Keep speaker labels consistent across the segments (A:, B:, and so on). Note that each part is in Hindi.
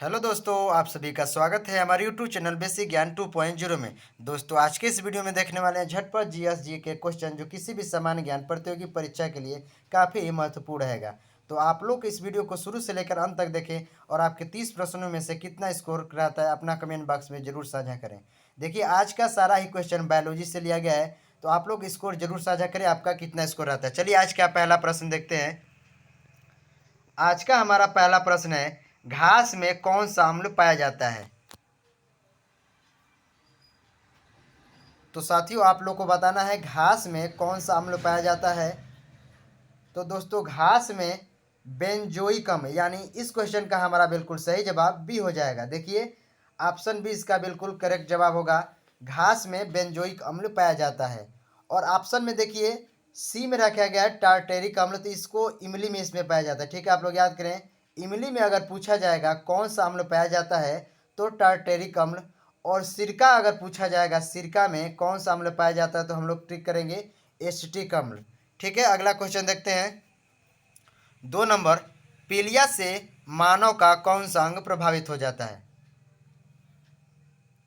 A: हेलो दोस्तों, आप सभी का स्वागत है हमारे यूट्यूब चैनल बेसिक ज्ञान 2.0 में। दोस्तों, आज के इस वीडियो में देखने वाले हैं झटपट जीएस के क्वेश्चन जो किसी भी सामान्य ज्ञान प्रतियोगी परीक्षा के लिए काफ़ी महत्वपूर्ण रहेगा। तो आप लोग इस वीडियो को शुरू से लेकर अंत तक देखें और आपके 30 प्रश्नों में से कितना स्कोर रहता है अपना कमेंट बॉक्स में जरूर साझा करें। देखिए, आज का सारा ही क्वेश्चन बायोलॉजी से लिया गया है, तो आप लोग स्कोर जरूर साझा करें आपका कितना स्कोर रहता है। चलिए आज का पहला प्रश्न देखते हैं। आज का हमारा पहला प्रश्न है, घास में कौन सा अम्ल पाया जाता है। तो साथियों, आप लोग को बताना है घास में कौन सा अम्ल पाया जाता है। तो दोस्तों, घास में बेंजोइक अम्ल, यानी इस क्वेश्चन का हमारा बिल्कुल सही जवाब बी हो जाएगा। देखिए, ऑप्शन बी इसका बिल्कुल करेक्ट जवाब होगा। घास में बेंजोइक अम्ल पाया जाता है। और ऑप्शन में देखिए सी में रखा गया है टार्टेरिक अम्ल, तो इसको इमली में इसमें पाया जाता है। ठीक है, आप लोग याद करें, इमली में अगर पूछा जाएगा कौन सा अम्ल पाया जाता है तो टार्टेरिक अम्ल। और सिरका अगर पूछा जाएगा सिरका में कौन सा अम्ल पाया जाता है तो हम लोग ट्रिक करेंगे एसिटिक अम्ल। ठीक है, अगला क्वेश्चन देखते हैं। 2 नंबर, पीलिया से मानव का कौन सा अंग प्रभावित हो जाता है।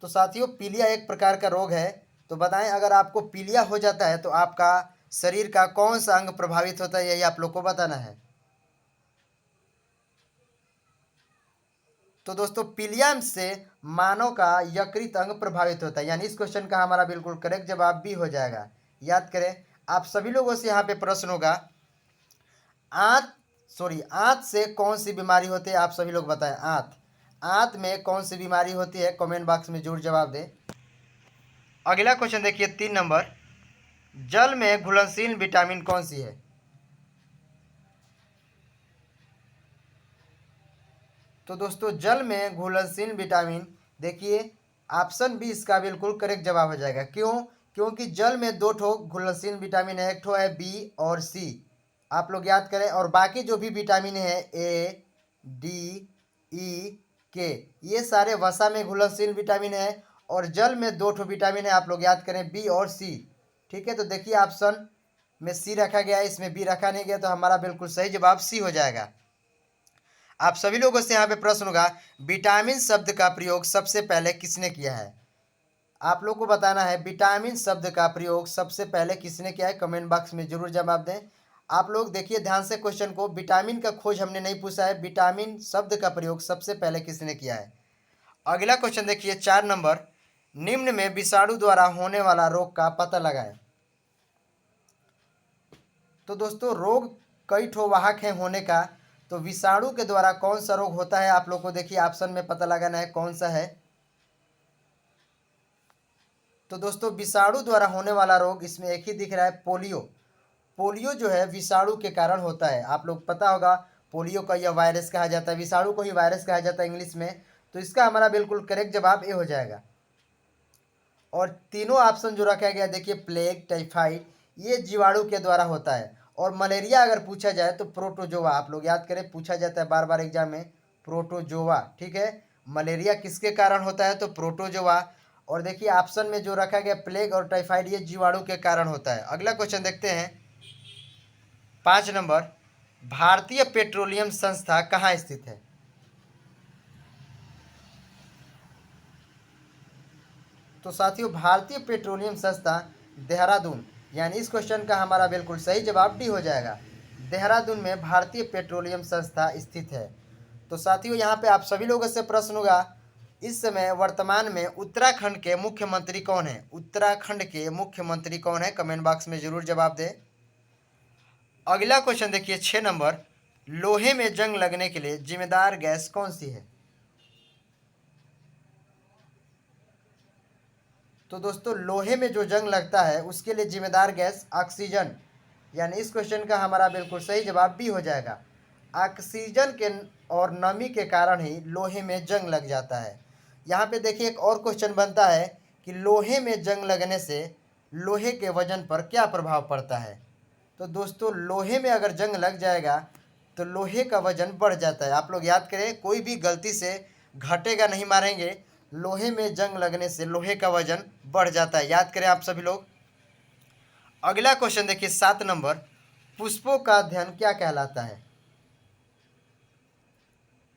A: तो साथियों, पीलिया एक प्रकार का रोग है। तो बताएं, अगर आपको पीलिया हो जाता है तो आपका शरीर का कौन सा अंग प्रभावित होता है, यही आप लोग को बताना है। तो दोस्तों, पीलिया से मानव का यकृत अंग प्रभावित होता है, यानी इस क्वेश्चन का हमारा बिल्कुल करेक्ट जवाब बी हो जाएगा। याद करें, आप सभी लोगों से यहाँ पे प्रश्न होगा, आंत से कौन सी बीमारी होती है, आप सभी लोग बताएं। आंत में कौन सी बीमारी होती है, कमेंट बॉक्स में जरूर जवाब दें। अगला क्वेश्चन देखिए, 3 नंबर, जल में घुलनशील विटामिन कौन सी है। तो दोस्तों, जल में घुलनशील विटामिन, देखिए ऑप्शन बी इसका बिल्कुल करेक्ट जवाब हो जाएगा। क्यों? क्योंकि जल में दो ठो घुलनशील विटामिन है, एक ठो है बी और सी। आप लोग याद करें, और बाकी जो भी विटामिन है ए, डी, ई, के, ये सारे वसा में घुलनशील विटामिन है। और जल में दो ठो विटामिन है, आप लोग याद करें, बी और सी। ठीक है, तो देखिए ऑप्शन में सी रखा गया है, इसमें बी रखा नहीं गया, तो हमारा बिल्कुल सही जवाब सी हो जाएगा। आप सभी लोगों से यहाँ पे प्रश्न होगा, विटामिन शब्द का प्रयोग सबसे पहले किसने किया है। आप लोग को बताना है विटामिन शब्द का प्रयोग सबसे पहले किसने किया है, कमेंट बॉक्स में जरूर जवाब दें। आप लोग देखिए ध्यान से क्वेश्चन को, विटामिन का खोज हमने नहीं पूछा है, विटामिन शब्द का प्रयोग सबसे पहले किसने किया है। अगला क्वेश्चन देखिए, 4 नंबर, निम्न में विषाणु द्वारा होने वाला रोग का पता लगाएं। तो दोस्तों, रोग कई ठो वाहक हैं होने का, तो विषाणु के द्वारा कौन सा रोग होता है आप लोग को देखिए ऑप्शन में पता लगाना है कौन सा है। तो दोस्तों, विषाणु द्वारा होने वाला रोग इसमें एक ही दिख रहा है, पोलियो। पोलियो जो है विषाणु के कारण होता है, आप लोग पता होगा। पोलियो का यह वायरस कहा जाता है, विषाणु को ही वायरस कहा जाता है इंग्लिश में। तो इसका हमारा बिल्कुल करेक्ट जवाब ए हो जाएगा। और तीनों ऑप्शन जो रखा गया देखिए, प्लेग, टाइफाइड, ये जीवाणु के द्वारा होता है। और मलेरिया अगर पूछा जाए तो प्रोटोजोआ, आप लोग याद करें, पूछा जाता है बार बार एग्जाम में, प्रोटोजोआ। ठीक है, मलेरिया किसके कारण होता है तो प्रोटोजोआ। और देखिए ऑप्शन में जो रखा गया प्लेग और टाइफाइड, ये जीवाणु के कारण होता है। अगला क्वेश्चन देखते हैं, 5 नंबर, भारतीय पेट्रोलियम संस्था कहाँ स्थित है। तो साथियों, भारतीय पेट्रोलियम संस्था देहरादून, यानी इस क्वेश्चन का हमारा बिल्कुल सही जवाब डी हो जाएगा। देहरादून में भारतीय पेट्रोलियम संस्था स्थित है। तो साथियों, यहाँ पे आप सभी लोगों से प्रश्न होगा, इस समय वर्तमान में उत्तराखंड के मुख्यमंत्री कौन है। उत्तराखंड के मुख्यमंत्री कौन है, कमेंट बॉक्स में जरूर जवाब दें। अगला क्वेश्चन देखिए, 6 नंबर, लोहे में जंग लगने के लिए जिम्मेदार गैस कौन सी है। तो दोस्तों, लोहे में जो जंग लगता है उसके लिए जिम्मेदार गैस ऑक्सीजन, यानी इस क्वेश्चन का हमारा बिल्कुल सही जवाब बी हो जाएगा। ऑक्सीजन के और नमी के कारण ही लोहे में जंग लग जाता है। यहाँ पे देखिए एक और क्वेश्चन बनता है कि लोहे में जंग लगने से लोहे के वजन पर क्या प्रभाव पड़ता है। तो दोस्तों, लोहे में अगर जंग लग जाएगा तो लोहे का वजन बढ़ जाता है। आप लोग याद करें, कोई भी गलती से घटेगा नहीं मारेंगे, लोहे में जंग लगने से लोहे का वजन बढ़ जाता है। याद करें आप सभी लोग। अगला क्वेश्चन देखिए, 7 नंबर, पुष्पों का अध्ययन क्या कहलाता है।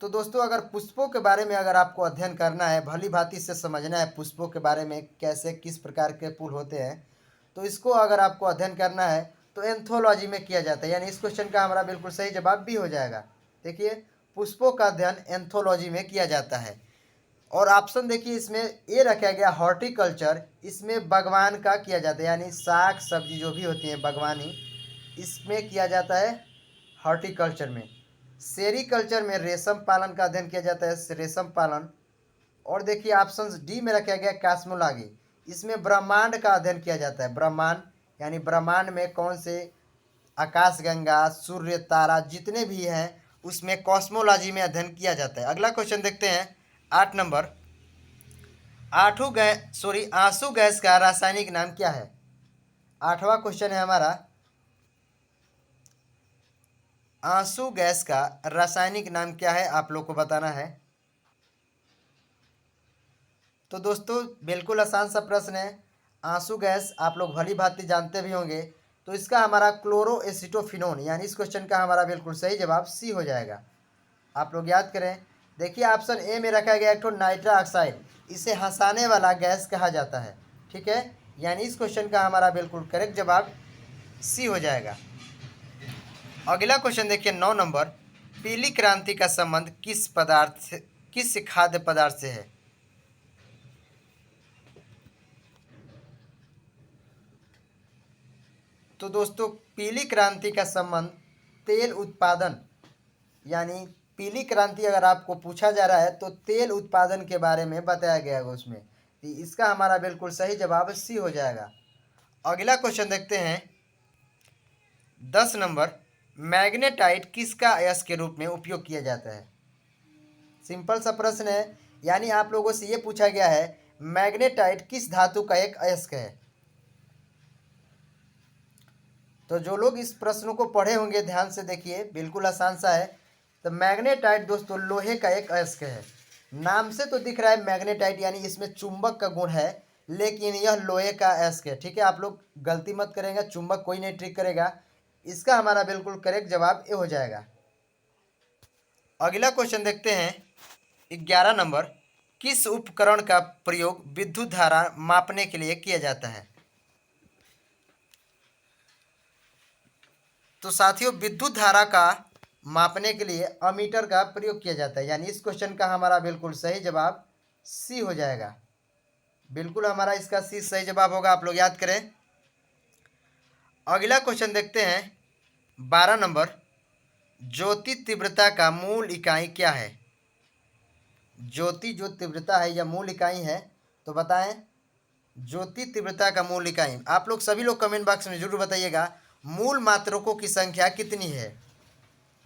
A: तो दोस्तों अगर पुष्पों के बारे में अगर आपको अध्ययन करना है, भली भांति से समझना है पुष्पों के बारे में, कैसे किस प्रकार के फूल होते हैं, तो इसको अगर आपको अध्ययन करना है तो एंथोलॉजी में किया जाता है। यानी इस क्वेश्चन का हमारा बिल्कुल सही जवाब भी हो जाएगा। देखिए, पुष्पों का अध्ययन एंथोलॉजी में किया जाता है। और ऑप्शन देखिए, इसमें ए रखा गया हॉर्टिकल्चर, इसमें बागवान का किया जाता है, यानी साग सब्जी जो भी होती है बागवानी, इसमें किया जाता है हॉर्टिकल्चर में। सेरीकल्चर में रेशम पालन का अध्ययन किया जाता है, रेशम पालन। और देखिए ऑप्शन डी में रखा गया कॉस्मोलॉजी, इसमें ब्रह्मांड का अध्ययन किया जाता है। ब्रह्मांड यानी ब्रह्मांड में कौन से आकाशगंगा, सूर्य, तारा जितने भी हैं उसमें कॉस्मोलॉजी में अध्ययन किया जाता है। अगला क्वेश्चन देखते हैं 8 नंबर। आंसू गैस का रासायनिक नाम क्या है? 8वां क्वेश्चन है हमारा, आंसू गैस का रासायनिक नाम क्या है, आप लोग को बताना है। तो दोस्तों बिल्कुल आसान सा प्रश्न है। आंसू गैस आप लोग भली भांति जानते भी होंगे, तो इसका हमारा क्लोरोएसिटोफिनोन, यानी इस क्वेश्चन का हमारा बिल्कुल सही जवाब सी हो जाएगा। आप लोग याद करें। देखिए ऑप्शन ए में रखा गया एक तो नाइट्रा ऑक्साइड, इसे हंसाने वाला गैस कहा जाता है। ठीक है, यानी इस क्वेश्चन का हमारा बिल्कुल करेक्ट जवाब सी हो जाएगा। अगला क्वेश्चन देखिए 9 नंबर। पीली क्रांति का संबंध किस खाद्य पदार्थ से है? तो दोस्तों पीली क्रांति का संबंध तेल उत्पादन, यानी पीली क्रांति अगर आपको पूछा जा रहा है तो तेल उत्पादन के बारे में बताया गया है उसमें। तो इसका हमारा बिल्कुल सही जवाब सी हो जाएगा। अगला क्वेश्चन देखते हैं 10 नंबर। मैग्नेटाइट किसका अयस्क के रूप में उपयोग किया जाता है? सिंपल सा प्रश्न है, यानी आप लोगों से ये पूछा गया है मैग्नेटाइट किस धातु का एक अयस्क है। तो जो लोग इस प्रश्न को पढ़े होंगे ध्यान से देखिए, बिल्कुल आसान सा है। तो मैग्नेटाइट दोस्तों लोहे का एक अयस्क है। नाम से तो दिख रहा है मैग्नेटाइट, यानी इसमें चुंबक का गुण है, लेकिन यह लोहे का अयस्क है। ठीक है, आप लोग गलती मत करेंगे, चुंबक कोई नहीं ट्रिक करेगा। इसका हमारा बिल्कुल करेक्ट जवाब ये हो जाएगा। अगला क्वेश्चन देखते हैं 11 नंबर। किस उपकरण का प्रयोग विद्युत धारा मापने के लिए किया जाता है? तो साथियों विद्युत धारा का मापने के लिए अमीटर का प्रयोग किया जाता है, यानी इस क्वेश्चन का हमारा बिल्कुल सही जवाब सी हो जाएगा। बिल्कुल हमारा इसका सी सही जवाब होगा, आप लोग याद करें। अगला क्वेश्चन देखते हैं 12 नंबर। ज्योति तीव्रता का मूल इकाई क्या है? ज्योति जो तीव्रता है या मूल इकाई है, तो बताएं ज्योति तीव्रता का मूल इकाई। आप लोग सभी लोग कमेंट बॉक्स में जरूर बताइएगा मूल मात्रकों की संख्या कितनी है।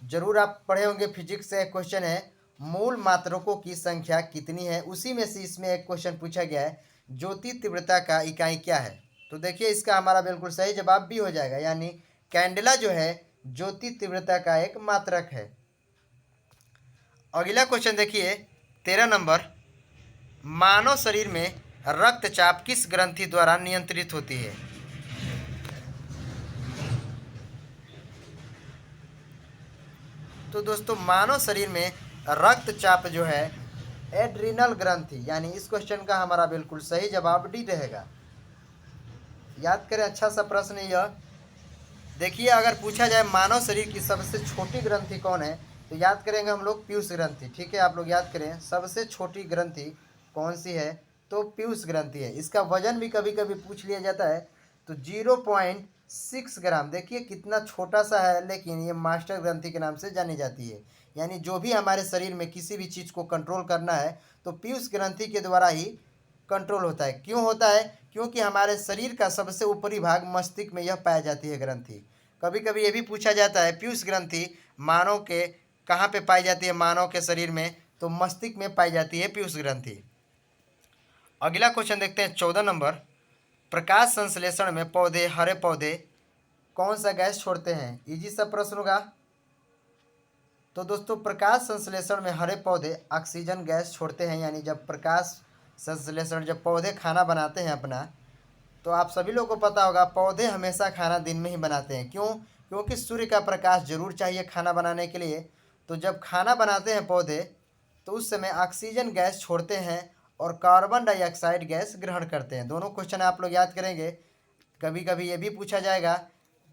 A: जरूर आप पढ़े होंगे, फिजिक्स से एक क्वेश्चन है मूल मात्रकों की संख्या कितनी है, उसी में से इसमें एक क्वेश्चन पूछा गया है ज्योति तीव्रता का इकाई क्या है। तो देखिए इसका हमारा बिल्कुल सही जवाब भी हो जाएगा, यानी कैंडेला जो है ज्योति तीव्रता का एक मात्रक है। अगला क्वेश्चन देखिए 13 नंबर। मानव शरीर में रक्तचाप किस ग्रंथि द्वारा नियंत्रित होती है? तो दोस्तों मानव शरीर में रक्तचाप जो है एड्रिनल ग्रंथि, यानी इस क्वेश्चन का हमारा बिल्कुल सही जवाब डी रहेगा। याद करें, अच्छा सा प्रश्न है यह। देखिए अगर पूछा जाए मानव शरीर की सबसे छोटी ग्रंथि कौन है, तो याद करेंगे हम लोग पीयूष ग्रंथि। ठीक है, आप लोग याद करें सबसे छोटी ग्रंथि कौन सी है, तो पीयूष ग्रंथि है। इसका वजन भी कभी कभी पूछ लिया जाता है, तो 0.6 ग्राम। देखिए कितना छोटा सा है, लेकिन ये मास्टर ग्रंथि के नाम से जानी जाती है। यानी जो भी हमारे शरीर में किसी भी चीज़ को कंट्रोल करना है तो पीयूष ग्रंथि के द्वारा ही कंट्रोल होता है। क्यों होता है? क्योंकि हमारे शरीर का सबसे ऊपरी भाग मस्तिष्क में यह पाई जाती है ग्रंथि। कभी कभी ये भी पूछा जाता है पीयूष ग्रंथि मानव के कहाँ पे पाई जाती है, मानव के शरीर में, तो मस्तिष्क में पाई जाती है पीयूष ग्रंथि। अगला क्वेश्चन देखते हैं 14 नंबर। प्रकाश संश्लेषण में हरे पौधे कौन सा गैस छोड़ते हैं? इजी सा प्रश्न होगा। तो दोस्तों प्रकाश संश्लेषण में हरे पौधे ऑक्सीजन गैस छोड़ते हैं, यानी जब प्रकाश संश्लेषण जब पौधे खाना बनाते हैं अपना, तो आप सभी लोगों को पता होगा पौधे हमेशा खाना दिन में ही बनाते हैं। क्यों? क्योंकि सूर्य का प्रकाश जरूर चाहिए खाना बनाने के लिए। तो जब खाना बनाते हैं पौधे तो उस समय ऑक्सीजन गैस छोड़ते हैं और कार्बन डाइऑक्साइड गैस ग्रहण करते हैं। दोनों क्वेश्चन आप लोग याद करेंगे। कभी कभी ये भी पूछा जाएगा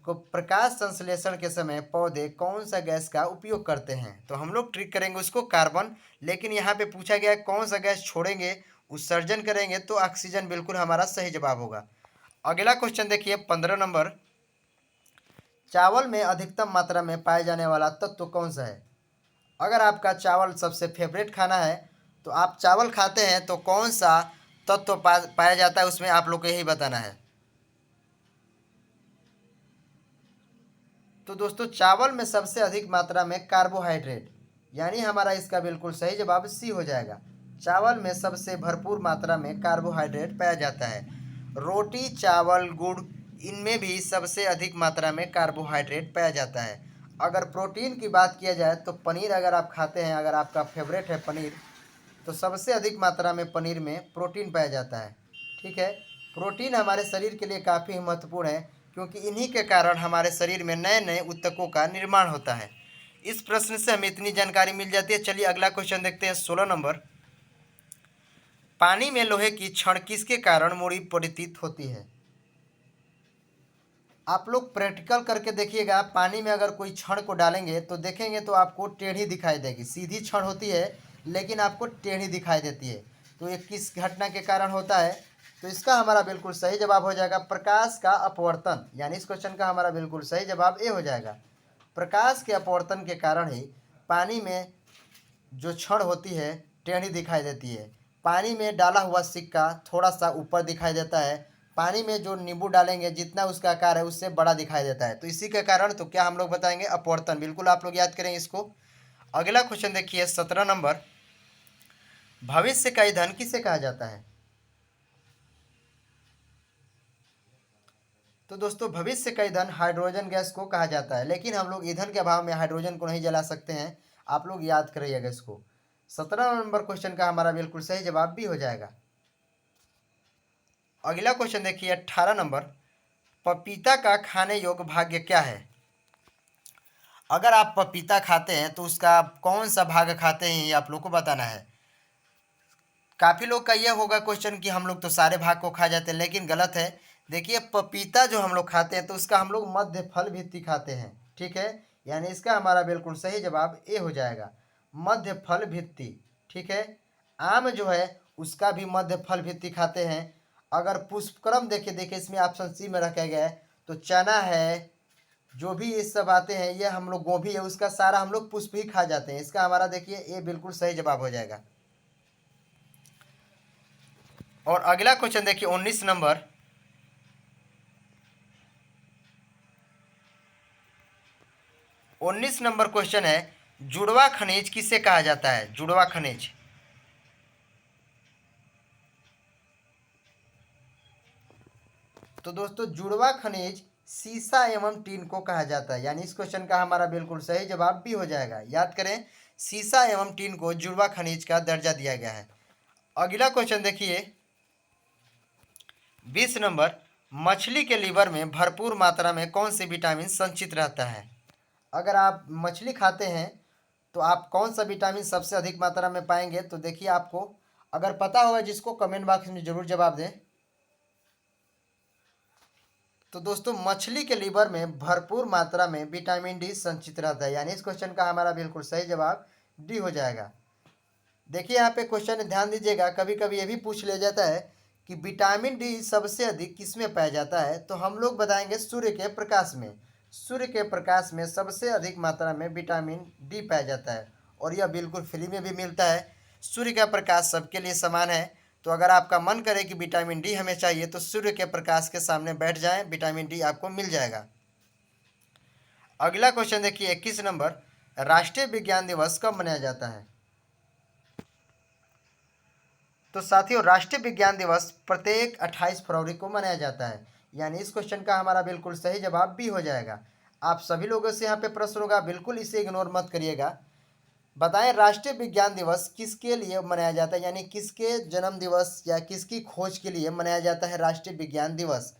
A: को प्रकाश संश्लेषण के समय पौधे कौन सा गैस का उपयोग करते हैं, तो हम लोग ट्रिक करेंगे उसको कार्बन। लेकिन यहाँ पे पूछा गया है कौन सा गैस छोड़ेंगे, उत्सर्जन करेंगे, तो ऑक्सीजन बिल्कुल हमारा सही जवाब होगा। अगला क्वेश्चन देखिए 15 नंबर। चावल में अधिकतम मात्रा में पाए जाने वाला तत्व कौन सा है? अगर आपका चावल सबसे फेवरेट खाना है तो आप चावल खाते हैं तो कौन सा तत्व पाया जाता है उसमें, आप लोग को यही बताना है। तो दोस्तों चावल में सबसे अधिक मात्रा में कार्बोहाइड्रेट, यानी हमारा इसका बिल्कुल सही जवाब सी हो जाएगा। चावल में सबसे भरपूर मात्रा में कार्बोहाइड्रेट पाया जाता है। रोटी, चावल, गुड़, इनमें भी सबसे अधिक मात्रा में कार्बोहाइड्रेट पाया जाता है। अगर प्रोटीन की बात किया जाए तो पनीर अगर आप खाते हैं, अगर आपका फेवरेट है पनीर, तो सबसे अधिक मात्रा में पनीर में प्रोटीन पाया जाता है। ठीक है, प्रोटीन हमारे शरीर के लिए काफ़ी महत्वपूर्ण है क्योंकि इन्हीं के कारण हमारे शरीर में नए नए ऊतकों का निर्माण होता है। इस प्रश्न से हमें इतनी जानकारी मिल जाती है। चलिए अगला क्वेश्चन देखते हैं 16 नंबर। पानी में लोहे की छड़ किसके कारण मुड़ी परिवर्तित होती है? आप लोग प्रैक्टिकल करके देखिएगा, पानी में अगर कोई छड़ को डालेंगे तो देखेंगे तो आपको टेढ़ी दिखाई देगी। सीधी छड़ होती है लेकिन आपको टेढ़ी दिखाई देती है। तो ये किस घटना के कारण होता है? तो इसका हमारा बिल्कुल सही जवाब हो जाएगा प्रकाश का अपवर्तन, यानी इस क्वेश्चन का हमारा बिल्कुल सही जवाब ए हो जाएगा। प्रकाश के अपवर्तन के कारण ही पानी में जो छड़ होती है टेढ़ी दिखाई देती है। पानी में डाला हुआ सिक्का थोड़ा सा ऊपर दिखाई देता है। पानी में जो नींबू डालेंगे जितना उसका आकार है उससे बड़ा दिखाई देता है। तो इसी के कारण तो क्या हम लोग बताएंगे? अपवर्तन। बिल्कुल आप लोग याद करें इसको। अगला क्वेश्चन देखिए 17 नंबर। भविष्य का ईंधन किसे कहा जाता है? तो दोस्तों भविष्य का ईंधन हाइड्रोजन गैस को कहा जाता है, लेकिन हम लोग ईंधन के अभाव में हाइड्रोजन को नहीं जला सकते हैं। आप लोग याद करिएगा इसको। 17 नंबर क्वेश्चन का हमारा बिल्कुल सही जवाब भी हो जाएगा। अगला क्वेश्चन देखिए 18 नंबर। पपीता का खाने योग्य भाग क्या है? अगर आप पपीता खाते हैं तो उसका कौन सा भाग खाते हैं ये आप लोग को बताना है। काफ़ी लोग का यह होगा क्वेश्चन कि हम लोग तो सारे भाग को खा जाते हैं, लेकिन गलत है। देखिए पपीता जो हम लोग खाते हैं तो उसका हम लोग मध्य फल भित्ति खाते हैं। ठीक है, यानी इसका हमारा बिल्कुल सही जवाब ए हो जाएगा, मध्य फल भित्ति। ठीक है, आम जो है उसका भी मध्य फल भित्ति खाते हैं। अगर पुष्पक्रम देखिए देखिए इसमें ऑप्शन सी में रखा गया है, तो चना है, जो भी ये सब आते हैं, ये हम लोग गोभी है, उसका सारा हम लोग पुष्प ही खा जाते हैं। इसका हमारा देखिए ये बिल्कुल सही जवाब हो जाएगा। और अगला क्वेश्चन देखिए 19 नंबर। 19 नंबर क्वेश्चन है, जुड़वा खनिज किसे कहा जाता है? जुड़वा खनिज। तो दोस्तों जुड़वा खनिज सीसा एवं टीन को कहा जाता है, यानी इस क्वेश्चन का हमारा बिल्कुल सही जवाब भी हो जाएगा। याद करें, सीसा एवं टीन को जुड़वा खनिज का दर्जा दिया गया है। अगला क्वेश्चन देखिए 20 नंबर। मछली के लीवर में भरपूर मात्रा में कौन सी विटामिन संचित रहता है? अगर आप मछली खाते हैं तो आप कौन सा विटामिन सबसे अधिक मात्रा में पाएंगे? तो देखिए आपको अगर पता होगा जिसको कमेंट बॉक्स में ज़रूर जवाब दें। तो दोस्तों मछली के लीवर में भरपूर मात्रा में विटामिन डी संचित रहता है, यानी इस क्वेश्चन का हमारा बिल्कुल सही जवाब डी हो जाएगा। देखिए यहाँ पे क्वेश्चन ध्यान दीजिएगा, कभी कभी ये भी पूछ लिया जाता है कि विटामिन डी सबसे अधिक किस में पाया जाता है, तो हम लोग बताएंगे सूर्य के प्रकाश में। सूर्य के प्रकाश में सबसे अधिक मात्रा में विटामिन डी पाया जाता है और यह बिल्कुल फ्री में भी मिलता है। सूर्य का प्रकाश सबके लिए समान है। तो अगर आपका मन करे कि विटामिन डी हमें चाहिए तो सूर्य के प्रकाश के सामने बैठ जाएं, विटामिन डी आपको मिल जाएगा। अगला क्वेश्चन देखिए 21 नंबर। राष्ट्रीय विज्ञान दिवस कब मनाया जाता है? तो साथियों राष्ट्रीय विज्ञान दिवस प्रत्येक 28 फरवरी को मनाया जाता है, यानी इस क्वेश्चन का हमारा बिल्कुल सही जवाब भी हो जाएगा। आप सभी लोगों से यहाँ पे प्रश्न होगा, बिल्कुल इसे इग्नोर मत करिएगा। बताएं राष्ट्रीय विज्ञान दिवस किसके लिए मनाया जाता है, यानी किसके जन्म दिवस या किसकी खोज के लिए मनाया जाता है? राष्ट्रीय विज्ञान दिवस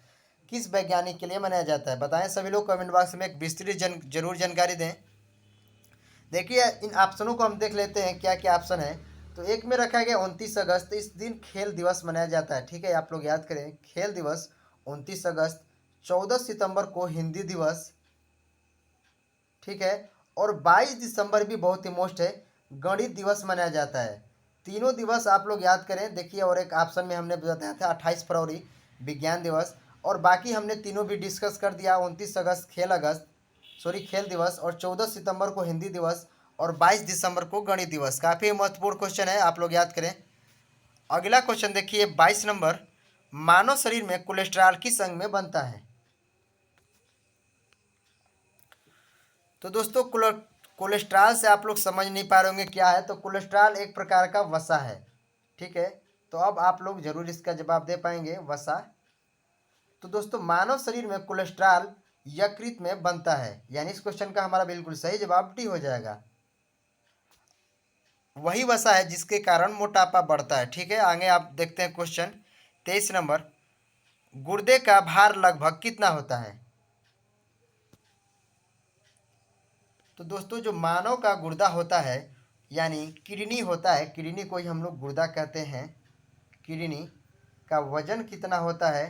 A: किस वैज्ञानिक के लिए मनाया जाता है? बताएं सभी लोग कमेंट बॉक्स में एक विस्तृत जरूर जानकारी दें। देखिए इन ऑप्शनों को हम देख लेते हैं क्या क्या ऑप्शन है। तो एक में रखा गया 29 अगस्त, इस दिन खेल दिवस मनाया जाता है। ठीक है, आप लोग याद करें, खेल दिवस 29 अगस्त। 14 सितंबर को हिंदी दिवस। ठीक है, और 22 दिसंबर भी बहुत ही मोस्ट है, गणित दिवस मनाया जाता है। तीनों दिवस आप लोग याद करें। देखिए और एक ऑप्शन में हमने बताया था 28 फरवरी विज्ञान दिवस। और बाकी हमने तीनों भी डिस्कस कर दिया। 29 अगस्त खेल दिवस, और 14 सितंबर को हिंदी दिवस, और 22 दिसंबर को गणित दिवस। काफ़ी महत्वपूर्ण क्वेश्चन है, आप लोग याद करें। अगला क्वेश्चन देखिए 22 नंबर, मानव शरीर में कोलेस्ट्रॉल किस अंग में बनता है? तो दोस्तों कोलेस्ट्रॉल से आप लोग समझ नहीं पा रहे होंगे क्या है। तो कोलेस्ट्रॉल एक प्रकार का वसा है। ठीक है, तो अब आप लोग जरूर इसका जवाब दे पाएंगे, वसा। तो दोस्तों मानव शरीर में कोलेस्ट्रॉल यकृत में बनता है, यानी इस क्वेश्चन का हमारा बिल्कुल सही जवाब डी हो जाएगा। वही वसा है जिसके कारण मोटापा बढ़ता है। ठीक है, आगे आप देखते हैं क्वेश्चन 23 नंबर, गुर्दे का भार लगभग कितना होता है? तो दोस्तों जो मानव का गुर्दा होता है, यानी किडनी होता है, किडनी को ही हम लोग गुर्दा कहते हैं, किडनी का वजन कितना होता है?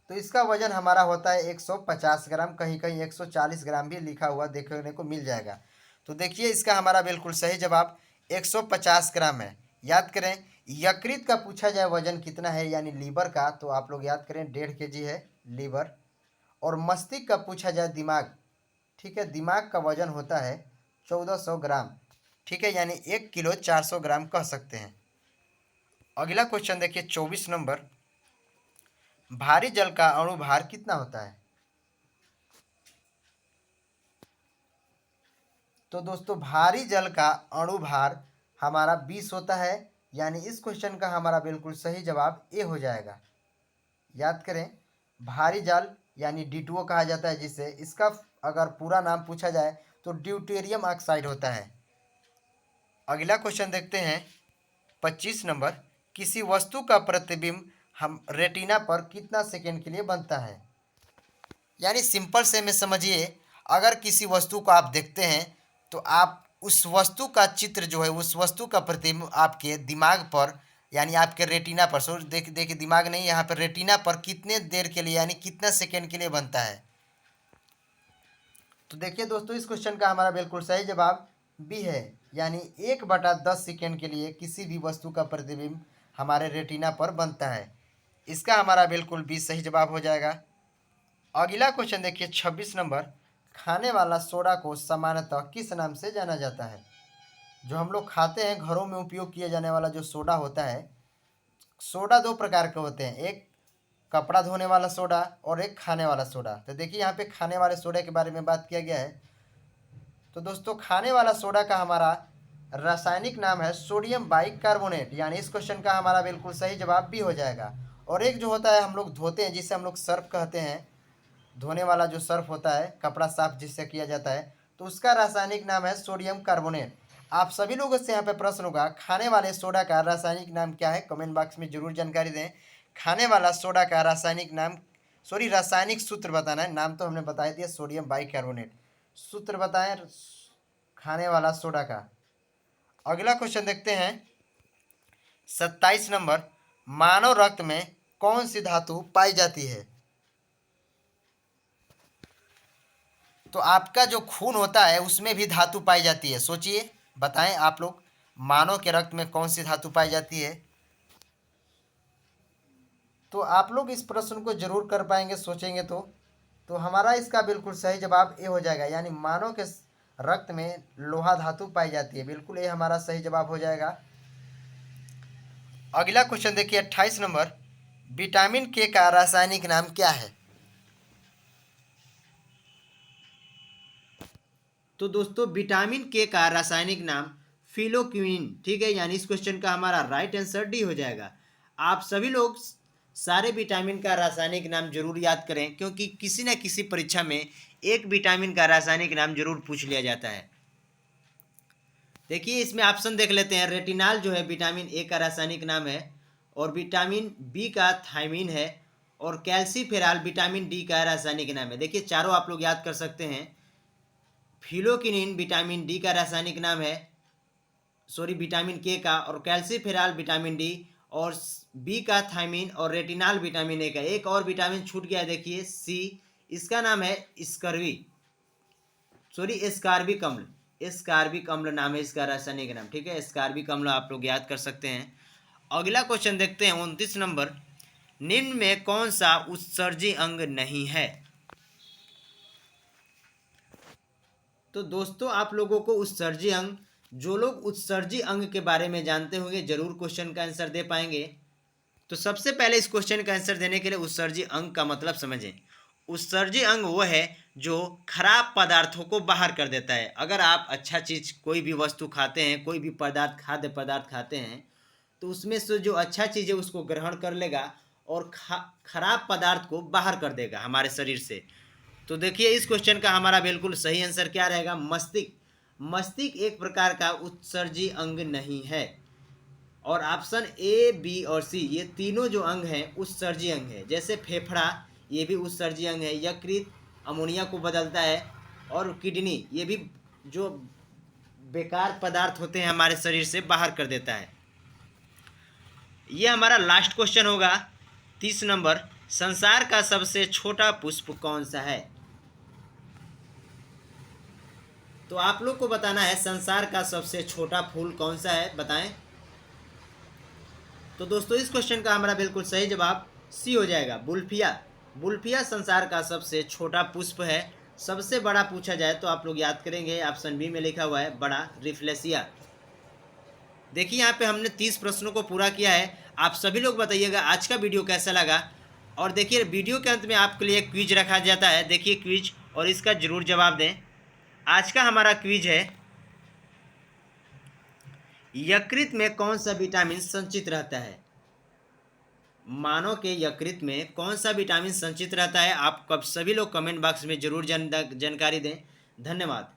A: तो इसका वजन हमारा होता है 150 ग्राम, कहीं कहीं 140 ग्राम भी लिखा हुआ देखने को मिल जाएगा। तो देखिए इसका हमारा बिल्कुल सही जवाब 150 ग्राम है। याद करें, यकृत का पूछा जाए वजन कितना है, यानी लीवर का, तो आप लोग याद करें 1.5 kg है लीवर। और मस्तिष्क का पूछा जाए, दिमाग, ठीक है, दिमाग का वजन होता है 1400 ग्राम। ठीक है, यानी 1 किलो 400 ग्राम कह सकते हैं। अगला क्वेश्चन देखिए 24 नंबर, भारी जल का अणुभार कितना होता है? तो दोस्तों भारी जल का अणुभार हमारा 20 होता है, यानी इस क्वेश्चन का हमारा बिल्कुल सही जवाब ए हो जाएगा। याद करें, भारी जल यानी D2O कहा जाता है जिसे, इसका अगर पूरा नाम पूछा जाए तो ड्यूटेरियम ऑक्साइड होता है। अगला क्वेश्चन देखते हैं 25 नंबर, किसी वस्तु का प्रतिबिंब हम रेटिना पर कितना सेकेंड के लिए बनता है? यानी सिंपल से में समझिए, अगर किसी वस्तु को आप देखते हैं तो आप उस वस्तु का चित्र जो है, उस वस्तु का प्रतिबिंब आपके दिमाग पर, यानी आपके रेटिना पर, सो देखिए दिमाग नहीं, यहाँ पर रेटिना पर कितने देर के लिए, यानी कितना सेकेंड के लिए बनता है? तो देखिए दोस्तों इस क्वेश्चन का हमारा बिल्कुल सही जवाब बी है, यानी 1/10 सेकेंड के लिए किसी भी वस्तु का प्रतिबिंब हमारे रेटिना पर बनता है। इसका हमारा बिल्कुल बी सही जवाब हो जाएगा। अगला क्वेश्चन देखिए 26 नंबर, खाने वाला सोडा को सामान्यतः किस नाम से जाना जाता है? जो हम लोग खाते हैं, घरों में उपयोग किया जाने वाला जो सोडा होता है, सोडा दो प्रकार के होते हैं, एक कपड़ा धोने वाला सोडा और एक खाने वाला सोडा। तो देखिए यहाँ पे खाने वाले सोडा के बारे में बात किया गया है। तो दोस्तों खाने वाला सोडा का हमारा रासायनिक नाम है सोडियम बाइकार्बोनेट, यानी इस क्वेश्चन का हमारा बिल्कुल सही जवाब भी हो जाएगा। और एक जो होता है हम लोग धोते हैं, जिसे हम लोग सर्फ कहते हैं, धोने वाला जो सर्फ होता है, कपड़ा साफ जिससे किया जाता है, तो उसका रासायनिक नाम है सोडियम कार्बोनेट। आप सभी लोगों से यहाँ पे प्रश्न होगा, खाने वाले सोडा का रासायनिक नाम क्या है? कमेंट बॉक्स में जरूर जानकारी दें। खाने वाला सोडा का रासायनिक नाम, सॉरी रासायनिक सूत्र बताना है, नाम तो हमने बता दिया सोडियम बाइकार्बोनेट। सूत्र बताएं खाने वाला सोडा का। अगला क्वेश्चन देखते हैं 27 नंबर, मानव रक्त में कौन सी धातु पाई जाती है? तो आपका जो खून होता है उसमें भी धातु पाई जाती है, सोचिए, बताएं आप लोग, मानव के रक्त में कौन सी धातु पाई जाती है? तो आप लोग इस प्रश्न को जरूर कर पाएंगे सोचेंगे तो हमारा इसका बिल्कुल सही जवाब ए हो जाएगा, यानी मानव के रक्त में लोहा धातु पाई जाती है, बिल्कुल ये हमारा सही जवाब हो जाएगा। अगला क्वेश्चन देखिए 28 नंबर, विटामिन के का रासायनिक नाम क्या है? तो दोस्तों विटामिन के का रासायनिक नाम फिलोक्विन, ठीक है, यानी इस क्वेश्चन का हमारा राइट आंसर डी हो जाएगा। आप सभी लोग सारे विटामिन का रासायनिक नाम जरूर याद करें, क्योंकि किसी न किसी परीक्षा में एक विटामिन का रासायनिक नाम जरूर पूछ लिया जाता है। देखिए इसमें ऑप्शन देख लेते हैं, रेटिनाल जो है विटामिन ए का रासायनिक नाम है, और विटामिन बी का थायमिन है, और कैल्सीफेरॉल विटामिन डी का रासायनिक नाम है। देखिए चारों आप लोग याद कर सकते हैं। फिलोक्विनिन विटामिन डी का रासायनिक नाम है, विटामिन के का, और कैल्सीफेरॉल विटामिन डी, और बी का थायमिन, और रेटिनॉल विटामिन ए का। एक और विटामिन छूट गया है, देखिए सी, इसका नाम है एस्कॉर्बिक अम्ल। एस्कॉर्बिक अम्ल नाम है इसका रासायनिक नाम, ठीक है। एस्कॉर्बिक अम्ल आप लोग याद कर सकते हैं। अगला क्वेश्चन देखते हैं 29 नंबर, निम्न में कौन सा उत्सर्जी अंग नहीं है? तो दोस्तों आप लोगों को उत्सर्जी अंग, जो लोग उत्सर्जी अंग के बारे में जानते होंगे जरूर क्वेश्चन का आंसर दे पाएंगे। तो सबसे पहले इस क्वेश्चन का आंसर देने के लिए उत्सर्जी अंग का मतलब समझें। उत्सर्जी अंग वो है जो खराब पदार्थों को बाहर कर देता है। अगर आप अच्छा चीज़ कोई भी वस्तु खाते हैं, कोई भी पदार्थ, खाद्य पदार्थ खाते हैं, तो उसमें से जो अच्छा चीज़ है उसको ग्रहण कर लेगा और खराब पदार्थ को बाहर कर देगा हमारे शरीर से। तो देखिए इस क्वेश्चन का हमारा बिल्कुल सही आंसर क्या रहेगा? मस्तिष्क। मस्तिष्क एक प्रकार का उत्सर्जी अंग नहीं है। और ऑप्शन ए, बी और सी ये तीनों जो अंग हैं उत्सर्जी अंग है। जैसे फेफड़ा ये भी उत्सर्जी अंग है, यकृत अमोनिया को बदलता है, और किडनी ये भी जो बेकार पदार्थ होते हैं हमारे शरीर से बाहर कर देता है। ये हमारा लास्ट क्वेश्चन होगा 30 नंबर, संसार का सबसे छोटा पुष्प कौन सा है? तो आप लोग को बताना है संसार का सबसे छोटा फूल कौन सा है, बताएं। तो दोस्तों इस क्वेश्चन का हमारा बिल्कुल सही जवाब सी हो जाएगा, बुल्फिया। बुल्फिया संसार का सबसे छोटा पुष्प है। सबसे बड़ा पूछा जाए तो आप लोग याद करेंगे, ऑप्शन बी में लिखा हुआ है बड़ा, रिफ्लेसिया। देखिए यहाँ पे हमने 30 प्रश्नों को पूरा किया है। आप सभी लोग बताइएगा आज का वीडियो कैसा लगा। और देखिए वीडियो के अंत में आपके लिए क्विज रखा जाता है, देखिए क्विज, और इसका जरूर जवाब दें। आज का हमारा क्विज है, यकृत में कौन सा विटामिन संचित रहता है? मानव के यकृत में कौन सा विटामिन संचित रहता है? आप सभी लोग कमेंट बॉक्स में जरूर जानकारी दें। धन्यवाद।